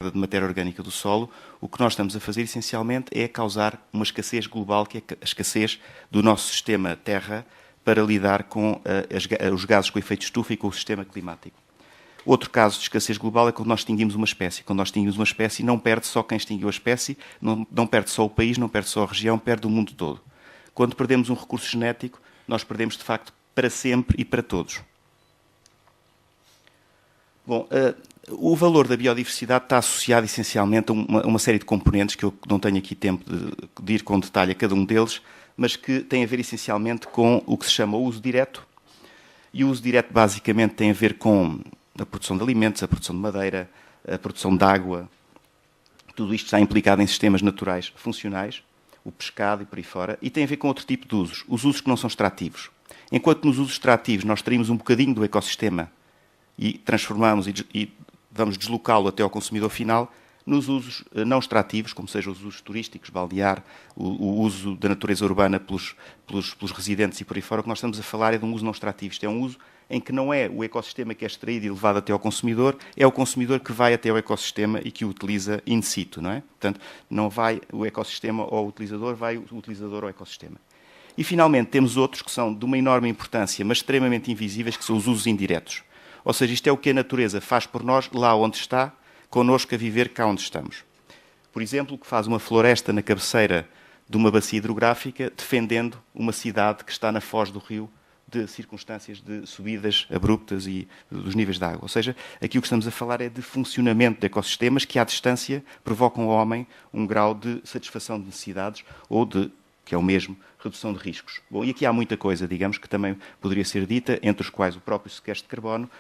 de matéria orgânica do solo, o que nós estamos a fazer essencialmente é causar uma escassez global, que é a escassez do nosso sistema Terra para lidar com os gases com efeito de estufa e com o sistema climático. Outro caso de escassez global é quando nós extinguimos uma espécie. Quando nós extinguimos uma espécie, não perde só quem extinguiu a espécie, não perde só o país, não perde só a região, perde o mundo todo. Quando perdemos um recurso genético, nós perdemos, de facto, para sempre e para todos. Bom, o valor da biodiversidade está associado essencialmente a uma série de componentes que eu não tenho aqui tempo de ir com detalhe a cada um deles, mas que tem a ver essencialmente com o que se chama o uso direto. E o uso direto basicamente tem a ver com a produção de alimentos, a produção de madeira, a produção de água. Tudo isto está implicado em sistemas naturais funcionais, o pescado e por aí fora, e tem a ver com outro tipo de usos, os usos que não são extrativos. Enquanto nos usos extrativos nós teríamos um bocadinho do ecossistema e transformamos e vamos deslocá-lo até ao consumidor final, nos usos não extrativos, como sejam os usos turísticos, balnear, o uso da natureza urbana pelos residentes e por aí fora, o que nós estamos a falar é de um uso não extrativo. Isto é um uso em que não é o ecossistema que é extraído e levado até ao consumidor, é o consumidor que vai até ao ecossistema e que o utiliza in situ, não é? Portanto, não vai o ecossistema ao utilizador, vai o utilizador ao ecossistema. E, finalmente, temos outros que são de uma enorme importância, mas extremamente invisíveis, que são os usos indiretos. Ou seja, isto é o que a natureza faz por nós lá onde está, connosco a viver cá onde estamos. Por exemplo, que faz uma floresta na cabeceira de uma bacia hidrográfica, defendendo uma cidade que está na foz do rio, de circunstâncias de subidas abruptas e dos níveis de água. Ou seja, aqui o que estamos a falar é de funcionamento de ecossistemas que, à distância, provocam ao homem um grau de satisfação de necessidades ou de, que é o mesmo, redução de riscos. Bom, e aqui há muita coisa, digamos, que também poderia ser dita, entre os quais o próprio sequestro de carbono,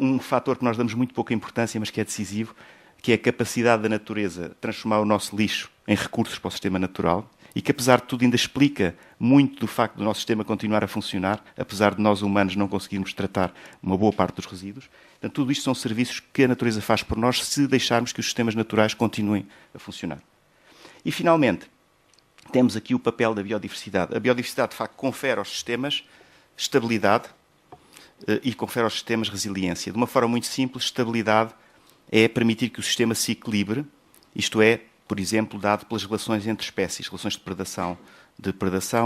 um fator que nós damos muito pouca importância, mas que é decisivo, que é a capacidade da natureza transformar o nosso lixo em recursos para o sistema natural, e que, apesar de tudo, ainda explica muito do facto do nosso sistema continuar a funcionar, apesar de nós humanos não conseguirmos tratar uma boa parte dos resíduos. Portanto, tudo isto são serviços que a natureza faz por nós se deixarmos que os sistemas naturais continuem a funcionar. E, finalmente, temos aqui o papel da biodiversidade. A biodiversidade, de facto, confere aos sistemas estabilidade e confere aos sistemas resiliência. De uma forma muito simples, estabilidade é permitir que o sistema se equilibre, isto é, por exemplo, dado pelas relações entre espécies, relações de predação,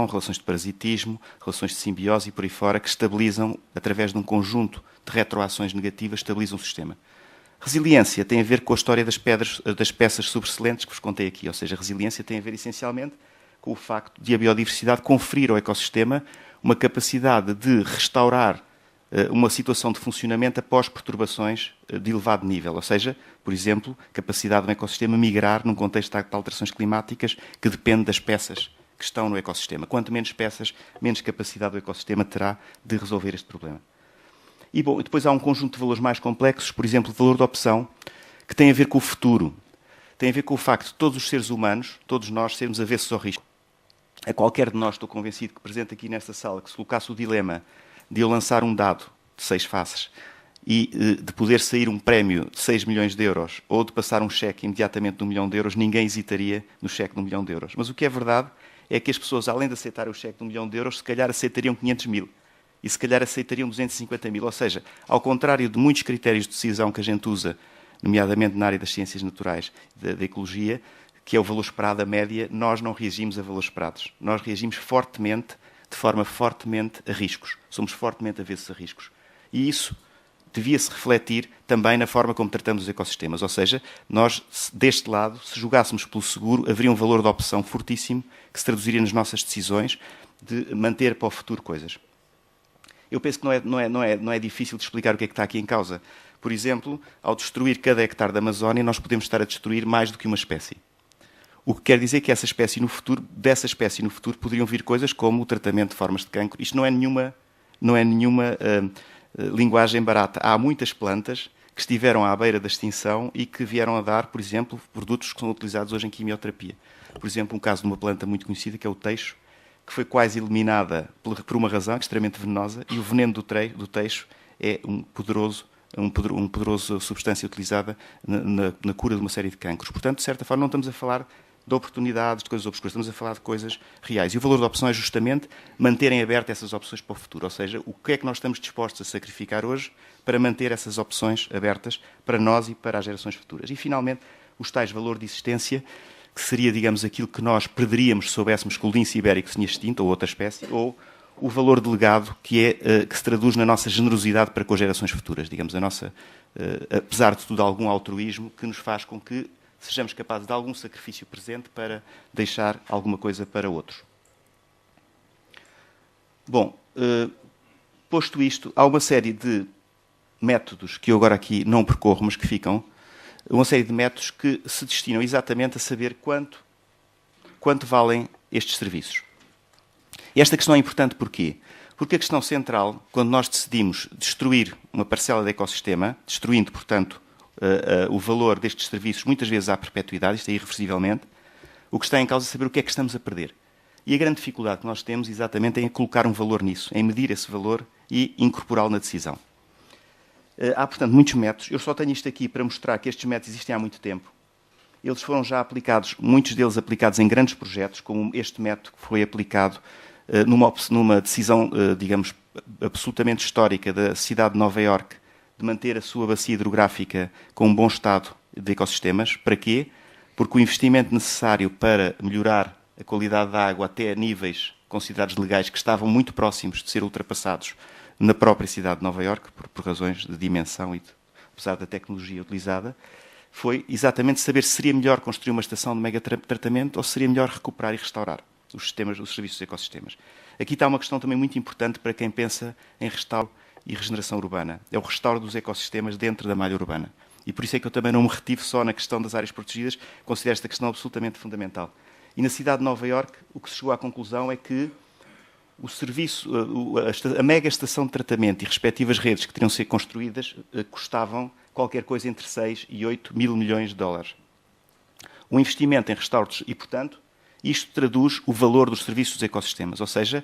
relações de parasitismo, relações de simbiose e por aí fora, que estabilizam, através de um conjunto de retroações negativas, estabilizam o sistema. Resiliência tem a ver com a história das peças sobressalentes que vos contei aqui, ou seja, resiliência tem a ver essencialmente com o facto de a biodiversidade conferir ao ecossistema uma capacidade de restaurar uma situação de funcionamento após perturbações de elevado nível, ou seja, por exemplo, capacidade de um ecossistema migrar num contexto de alterações climáticas que depende das peças que estão no ecossistema. Quanto menos peças, menos capacidade o ecossistema terá de resolver este problema. E bom, depois há um conjunto de valores mais complexos, por exemplo, o valor de opção, que tem a ver com o futuro. Tem a ver com o facto de todos os seres humanos, todos nós, sermos avessos ao risco. A qualquer de nós, estou convencido que presente aqui nesta sala, que se colocasse o dilema de eu lançar um dado de 6 faces e de poder sair um prémio de 6 milhões de euros ou de passar um cheque imediatamente de 1 milhão de euros, ninguém hesitaria no cheque de 1 milhão de euros. Mas o que é verdade é que as pessoas, além de aceitar o cheque de 1 milhão de euros, se calhar aceitariam 500 mil e se calhar aceitariam 250 mil. Ou seja, ao contrário de muitos critérios de decisão que a gente usa, nomeadamente na área das ciências naturais, da ecologia, que é o valor esperado, a média, nós não reagimos a valores esperados. Nós reagimos fortemente, de forma fortemente a riscos. Somos fortemente avessos a riscos. E isso devia-se refletir também na forma como tratamos os ecossistemas. Ou seja, nós, deste lado, se jogássemos pelo seguro, haveria um valor de opção fortíssimo que se traduziria nas nossas decisões de manter para o futuro coisas. Eu penso que não é difícil de explicar o que é que está aqui em causa. Por exemplo, ao destruir cada hectare da Amazónia, nós podemos estar a destruir mais do que uma espécie. O que quer dizer que dessa espécie no futuro, poderiam vir coisas como o tratamento de formas de cancro. Isto não é nenhuma linguagem barata. Há muitas plantas que estiveram à beira da extinção e que vieram a dar, por exemplo, produtos que são utilizados hoje em quimioterapia. Por exemplo, um caso de uma planta muito conhecida, que é o teixo, que foi quase eliminada por uma razão extremamente venenosa, e o veneno do teixo é uma poderosa substância utilizada na cura de uma série de cancros. Portanto, de certa forma, não estamos a falar de oportunidades, de coisas obscuras. Estamos a falar de coisas reais. E o valor da opção é justamente manterem abertas essas opções para o futuro. Ou seja, o que é que nós estamos dispostos a sacrificar hoje para manter essas opções abertas para nós e para as gerações futuras. E, finalmente, os tais valor de existência, que seria, digamos, aquilo que nós perderíamos se soubéssemos que o lince ibérico se tinha extinto, ou outra espécie, ou o valor delegado, que se traduz na nossa generosidade para com as gerações futuras. Digamos, a nossa, apesar de tudo, algum altruísmo que nos faz com que sejamos capazes de algum sacrifício presente para deixar alguma coisa para outros. Bom, posto isto, há uma série de métodos que eu agora aqui não percorro, mas que ficam, uma série de métodos que se destinam exatamente a saber quanto valem estes serviços. E esta questão é importante porquê? Porque a questão central, quando nós decidimos destruir uma parcela de ecossistema, destruindo, portanto, o valor destes serviços, muitas vezes à perpetuidade, isto é irreversivelmente, o que está em causa é saber o que é que estamos a perder. E a grande dificuldade que nós temos, exatamente, é em colocar um valor nisso, em medir esse valor e incorporá-lo na decisão. Há, portanto, muitos métodos. Eu só tenho isto aqui para mostrar que estes métodos existem há muito tempo. Eles foram já aplicados, muitos deles aplicados em grandes projetos, como este método que foi aplicado numa decisão, digamos, absolutamente histórica da cidade de Nova Iorque, de manter a sua bacia hidrográfica com um bom estado de ecossistemas. Para quê? Porque o investimento necessário para melhorar a qualidade da água até níveis considerados legais, que estavam muito próximos de ser ultrapassados na própria cidade de Nova Iorque, por razões de dimensão e apesar da tecnologia utilizada, foi exatamente saber se seria melhor construir uma estação de mega-tratamento ou se seria melhor recuperar e restaurar os serviços dos ecossistemas. Aqui está uma questão também muito importante para quem pensa em restauro e regeneração urbana. É o restauro dos ecossistemas dentro da malha urbana. E por isso é que eu também não me retive só na questão das áreas protegidas, considero esta questão absolutamente fundamental. E na cidade de Nova Iorque, o que se chegou à conclusão é que o serviço, a mega estação de tratamento e respectivas redes que teriam de ser construídas custavam qualquer coisa entre 6 e 8 mil milhões de dólares. O investimento em restauros e, portanto, isto traduz o valor dos serviços dos ecossistemas. Ou seja,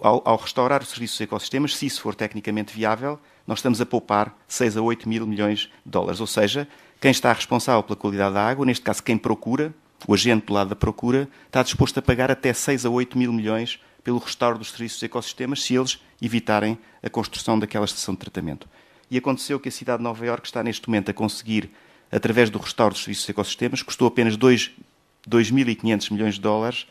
ao restaurar os serviços dos ecossistemas, se isso for tecnicamente viável, nós estamos a poupar 6 a 8 mil milhões de dólares. Ou seja, quem está responsável pela qualidade da água, neste caso quem procura, o agente do lado da procura, está disposto a pagar até 6 a 8 mil milhões pelo restauro dos serviços dos ecossistemas, se eles evitarem a construção daquela estação de tratamento. E aconteceu que a cidade de Nova Iorque está neste momento a conseguir, através do restauro dos serviços dos ecossistemas, custou apenas 2.500 milhões de dólares,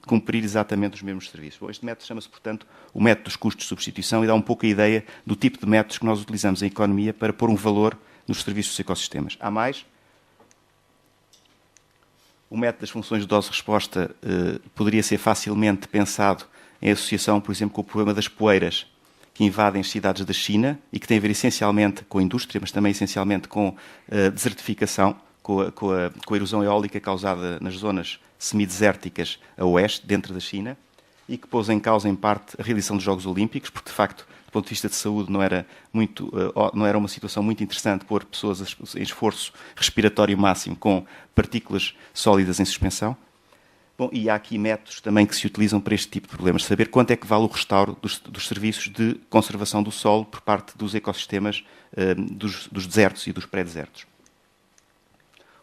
cumprir exatamente os mesmos serviços. Bom, este método chama-se, portanto, o método dos custos de substituição e dá um pouco a ideia do tipo de métodos que nós utilizamos em economia para pôr um valor nos serviços dos ecossistemas. Há mais. O método das funções de dose-resposta poderia ser facilmente pensado em associação, por exemplo, com o problema das poeiras que invadem as cidades da China e que tem a ver essencialmente com a indústria, mas também essencialmente com a desertificação, com a erosão eólica causada nas zonas semidesérticas a oeste, dentro da China, e que pôs em causa, em parte, a realização dos Jogos Olímpicos, porque, de facto, do ponto de vista de saúde, não era uma situação muito interessante pôr pessoas em esforço respiratório máximo com partículas sólidas em suspensão. Bom, e há aqui métodos também que se utilizam para este tipo de problemas, saber quanto é que vale o restauro dos serviços de conservação do solo por parte dos ecossistemas dos desertos e dos pré-desertos.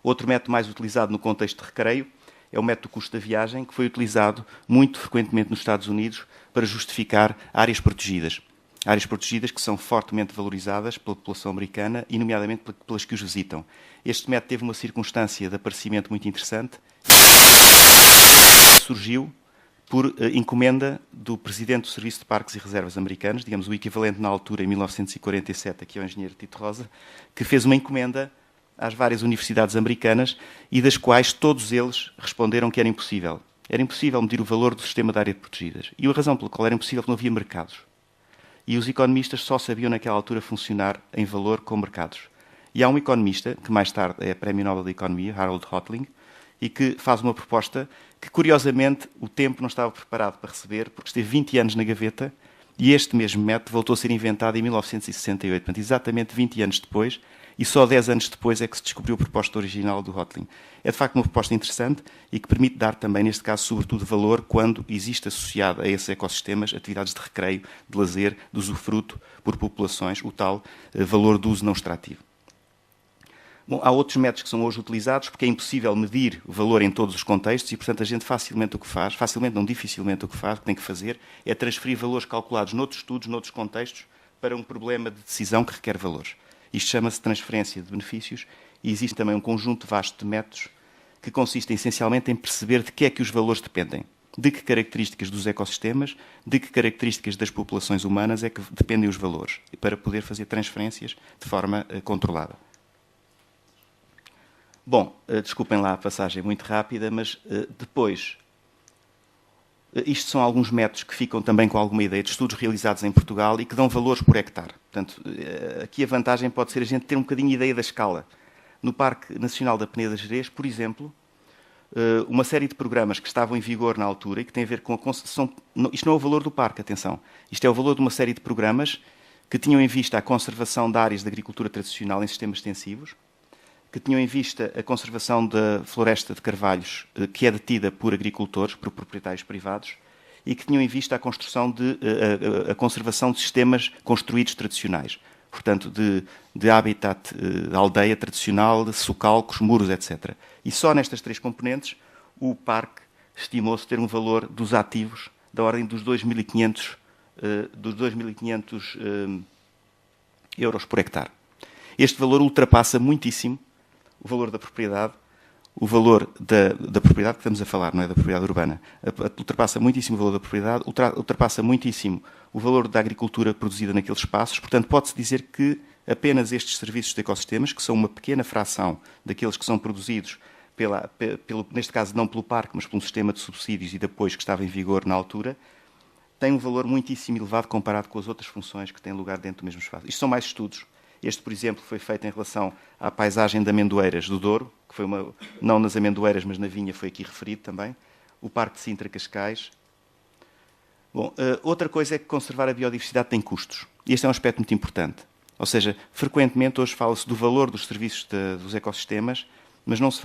Outro método mais utilizado no contexto de recreio é o método do custo da viagem, que foi utilizado muito frequentemente nos Estados Unidos para justificar áreas protegidas. Áreas protegidas que são fortemente valorizadas pela população americana e, nomeadamente, pelas que os visitam. Este método teve uma circunstância de aparecimento muito interessante. Surgiu por encomenda do presidente do Serviço de Parques e Reservas americanos, digamos o equivalente na altura, em 1947, aqui ao engenheiro Tito Rosa, que fez uma encomenda às várias universidades americanas e das quais todos eles responderam que era impossível. Era impossível medir o valor do sistema de áreas protegidas. E a razão pela qual era impossível é que não havia mercados. E os economistas só sabiam naquela altura funcionar em valor com mercados. E há um economista, que mais tarde é Prémio Nobel da Economia, Harold Hotelling, e que faz uma proposta que, curiosamente, o tempo não estava preparado para receber, porque esteve 20 anos na gaveta, e este mesmo método voltou a ser inventado em 1968, portanto, exatamente 20 anos depois, e só 10 anos depois é que se descobriu a proposta original do Hotelling. É, de facto, uma proposta interessante e que permite dar também, neste caso, sobretudo, valor quando existe associado a esses ecossistemas atividades de recreio, de lazer, de usufruto por populações, o tal valor do uso não extrativo. Bom, há outros métodos que são hoje utilizados porque é impossível medir o valor em todos os contextos e, portanto, a gente facilmente o que faz, facilmente não dificilmente o que faz, o que tem que fazer, é transferir valores calculados noutros estudos, noutros contextos, para um problema de decisão que requer valores. Isto chama-se transferência de benefícios e existe também um conjunto vasto de métodos que consistem essencialmente em perceber de que é que os valores dependem. De que características dos ecossistemas, de que características das populações humanas é que dependem os valores, para poder fazer transferências de forma controlada. Bom, desculpem lá a passagem muito rápida, mas depois, isto são alguns métodos que ficam também com alguma ideia de estudos realizados em Portugal e que dão valores por hectare. Portanto, aqui a vantagem pode ser a gente ter um bocadinho de ideia da escala. No Parque Nacional da Peneda Gerês, por exemplo, uma série de programas que estavam em vigor na altura e que têm a ver com a concessão... Isto não é o valor do parque, atenção. Isto é o valor de uma série de programas que tinham em vista a conservação de áreas de agricultura tradicional em sistemas extensivos, que tinham em vista a conservação da floresta de carvalhos, que é detida por agricultores, por proprietários privados, e que tinham em vista a construção a conservação de sistemas construídos tradicionais. Portanto, de habitat, de aldeia tradicional, de socalcos, muros, etc. E só nestas três componentes o parque estimou-se ter um valor dos ativos da ordem dos 2.500 euros por hectare. Este valor ultrapassa muitíssimo o valor da propriedade, o valor da propriedade que estamos a falar, não é da propriedade urbana, ultrapassa muitíssimo o valor da propriedade, ultrapassa muitíssimo o valor da agricultura produzida naqueles espaços. Portanto, pode-se dizer que apenas estes serviços de ecossistemas, que são uma pequena fração daqueles que são produzidos, neste caso não pelo parque, mas por um sistema de subsídios e de apoios que estava em vigor na altura, têm um valor muitíssimo elevado comparado com as outras funções que têm lugar dentro do mesmo espaço. Isto são mais estudos. Este, por exemplo, foi feito em relação à paisagem de amendoeiras do Douro, que foi não nas amendoeiras, mas na vinha, foi aqui referido também. O Parque de Sintra-Cascais. Bom, outra coisa é que conservar a biodiversidade tem custos. E este é um aspecto muito importante. Ou seja, frequentemente hoje fala-se do valor dos serviços dos ecossistemas, mas não se fala